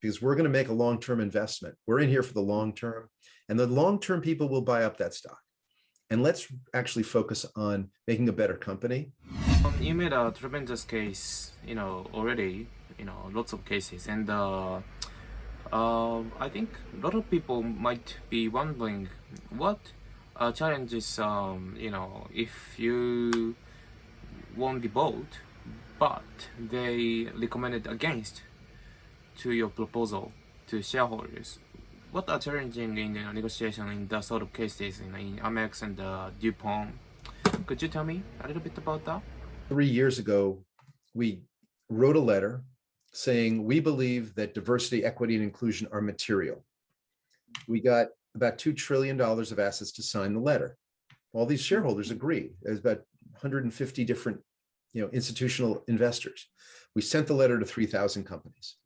because we're going to make a long-term investment. We're in here for the long term, and the long-term people will buy up that stock. And let's actually focus on making a better company. You made a tremendous case, already, lots of cases. And I think a lot of people might be wondering what challenges, if you won the vote, but they recommended against to your proposal to shareholders. What are challenging in the negotiation in the sort of cases in Amex and DuPont? Could you tell me a little bit about that? 3 years ago, we wrote a letter saying we believe that diversity, equity, and inclusion are material. We got about $2 trillion of assets to sign the letter. All these shareholders agreed. There's about 150 different institutional investors. We sent the letter to 3,000 companies.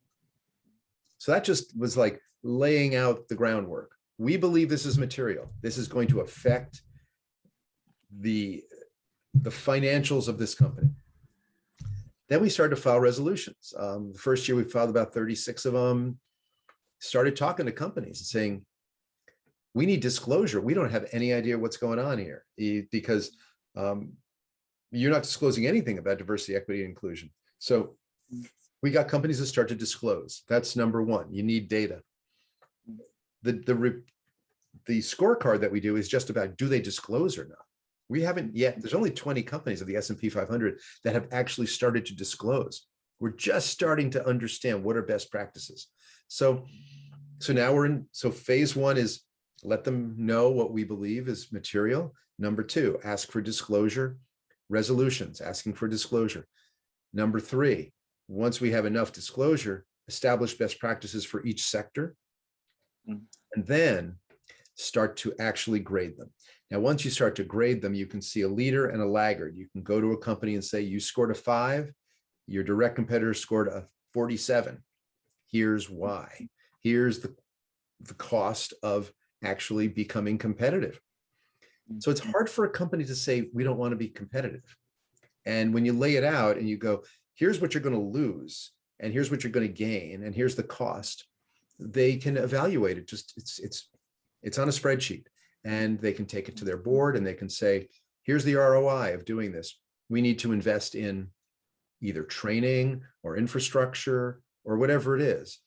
So that just was like laying out the groundwork. We believe this is material. This is going to affect the financials of this company. Then we started to file resolutions. The first year we filed about 36 of them, started talking to companies and saying, we need disclosure. We don't have any idea what's going on here because you're not disclosing anything about diversity, equity, and inclusion. So we got companies that start to disclose. That's number one. You need data. The scorecard that we do is just about, do they disclose or not? We haven't yet. There's only 20 companies of the S&P 500 that have actually started to disclose. We're just starting to understand what are best practices. So now so phase one is let them know what we believe is material. Number two, ask for disclosure. Resolutions, asking for disclosure. Number three, once we have enough disclosure, establish best practices for each sector, and then start to actually grade them. Now, once you start to grade them, you can see a leader and a laggard. You can go to a company and say, you scored a 5, your direct competitor scored a 47. Here's why. Here's the cost of actually becoming competitive. So it's hard for a company to say, we don't want to be competitive. And when you lay it out and you go, here's what you're going to lose, and here's what you're going to gain, and here's the cost, they can evaluate it. Just it's on a spreadsheet, and they can take it to their board and they can say, here's the ROI of doing this. We need to invest in either training or infrastructure or whatever it is.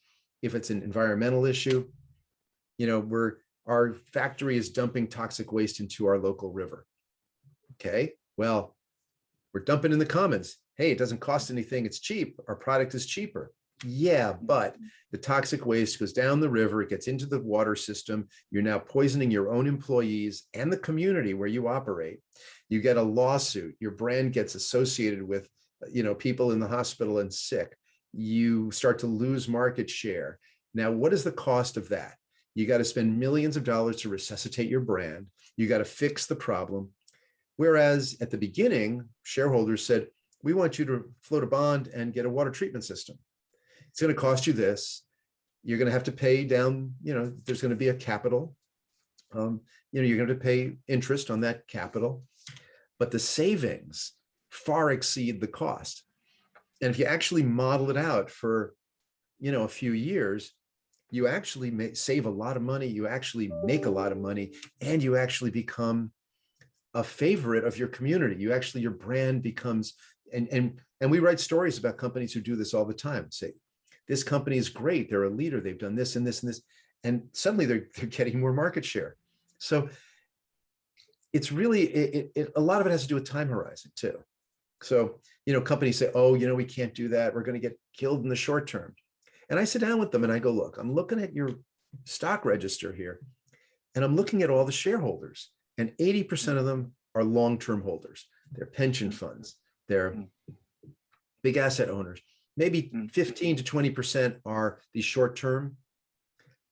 If it's an environmental issue, our factory is dumping toxic waste into our local river. Okay, well, we're dumping in the commons. Hey, it doesn't cost anything. It's cheap. Our product is cheaper. Yeah, but the toxic waste goes down the river. It gets into the water system. You're now poisoning your own employees and the community where you operate. You get a lawsuit. Your brand gets associated with, people in the hospital and sick. You start to lose market share. Now, what is the cost of that? You got to spend millions of dollars to resuscitate your brand. You got to fix the problem. Whereas at the beginning, shareholders said, we want you to float a bond and get a water treatment system. It's going to cost you this. You're going to have to pay down, there's going to be a capital. You're going to pay interest on that capital, but the savings far exceed the cost. And if you actually model it out for, a few years, you actually save a lot of money, you actually make a lot of money, and you actually become a favorite of your community. Your brand becomes, and we write stories about companies who do this all the time. Say, this company is great, they're a leader, they've done this and this and this, and suddenly they're getting more market share. So it's really, a lot of it has to do with time horizon too. So, companies say, oh, we can't do that, we're going to get killed in the short term. And I sit down with them and I go, look, I'm looking at your stock register here, and I'm looking at all the shareholders, and 80% of them are long-term holders. They're pension funds, they're big asset owners. Maybe 15 to 20% are the short-term.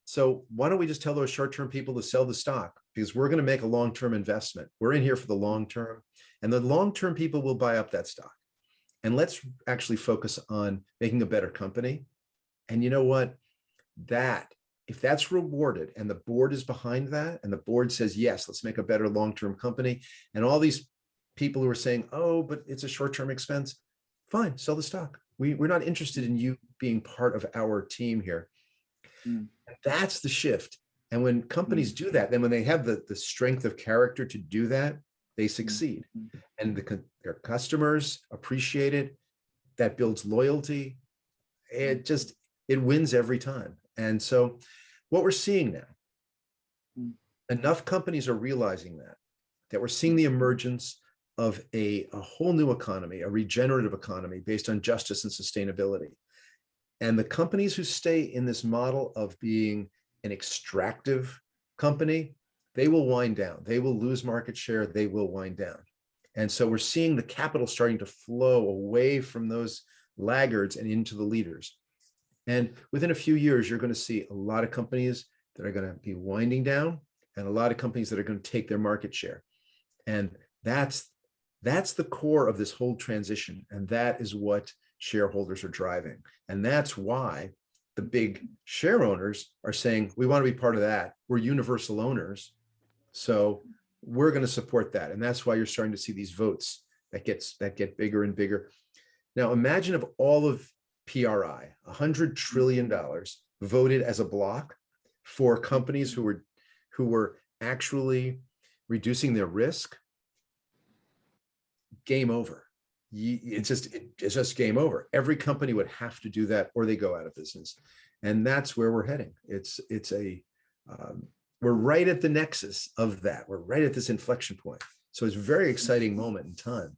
So why don't we just tell those short-term people to sell the stock? Because we're going to make a long-term investment. We're in here for the long term, and the long-term people will buy up that stock. And let's actually focus on making a better company. And you know what? If that's rewarded and the board is behind that, and the board says, yes, let's make a better long-term company, and all these people who are saying, oh, but it's a short-term expense, fine, sell the stock. We're not interested in you being part of our team here. Mm. That's the shift. And when companies do that, then when they have the strength of character to do that, they succeed. And their customers appreciate it. That builds loyalty. It wins every time. And so what we're seeing now, enough companies are realizing that we're seeing the emergence of a whole new economy, a regenerative economy based on justice and sustainability. And the companies who stay in this model of being an extractive company, they will wind down. They will lose market share. They will wind down. And so we're seeing the capital starting to flow away from those laggards and into the leaders. And within a few years, you're going to see a lot of companies that are going to be winding down and a lot of companies that are going to take their market share. And that's the core of this whole transition. And that is what shareholders are driving. And that's why the big share owners are saying, we want to be part of that. We're universal owners. So we're going to support that. And that's why you're starting to see these votes that get bigger and bigger. Now, imagine if all of PRI, $100 trillion, voted as a block for companies who were actually reducing their risk. Game over. It's just game over. Every company would have to do that or they go out of business. And that's where we're heading. We're right at the nexus of that. We're right at this inflection point. So it's a very exciting moment in time.